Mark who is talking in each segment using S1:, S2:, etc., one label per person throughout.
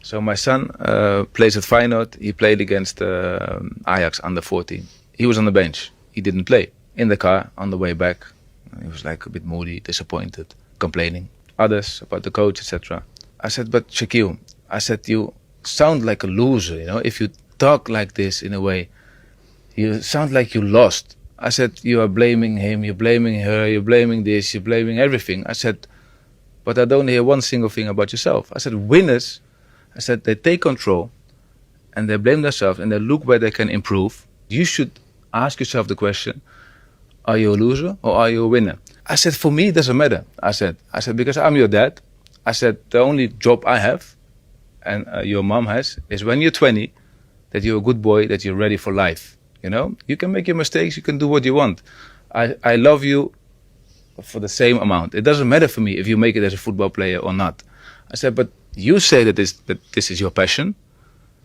S1: So my son plays at Feyenoord. He played against Ajax under 14. He was on the bench. He didn't play. In the car on the way back, he was like a bit moody, disappointed, complaining. Others about the coach, etc. I said, but Shaquille, I said, you sound like a loser, you know, if you talk like this in a way. You sound like you lost. I said, you are blaming him, you're blaming her, you're blaming this, you're blaming everything. I said, but I don't hear one single thing about yourself. I said, winners, I said, they take control and they blame themselves and they look where they can improve. You should ask yourself the question, are you a loser or are you a winner? I said, for me, it doesn't matter. I said, because I'm your dad. I said, the only job I have and your mom has is when you're 20, that you're a good boy, that you're ready for life. You know, you can make your mistakes, you can do what you want. I love you for the same amount. It doesn't matter for me if you make it as a football player or not. I said, but you say that this is your passion.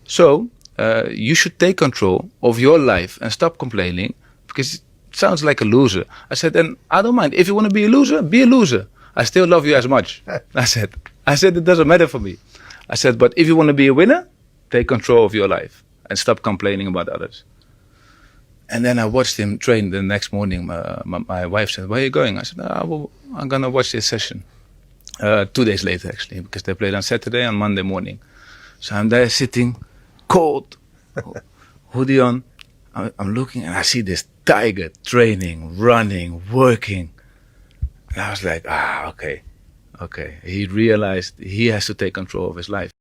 S1: So you should take control of your life and stop complaining because it sounds like a loser. I said, and I don't mind. If you want to be a loser, be a loser. I still love you as much. I said, it doesn't matter for me. I said, but if you want to be a winner, take control of your life and stop complaining about others. And then I watched him train the next morning. My wife said, where are you going? I said, I'm going to watch this session. 2 days later, actually, because they played on Saturday and Monday morning. So I'm there sitting, cold, hoodie on. I'm looking and I see this tiger training, running, working. And I was like, okay. He realized he has to take control of his life.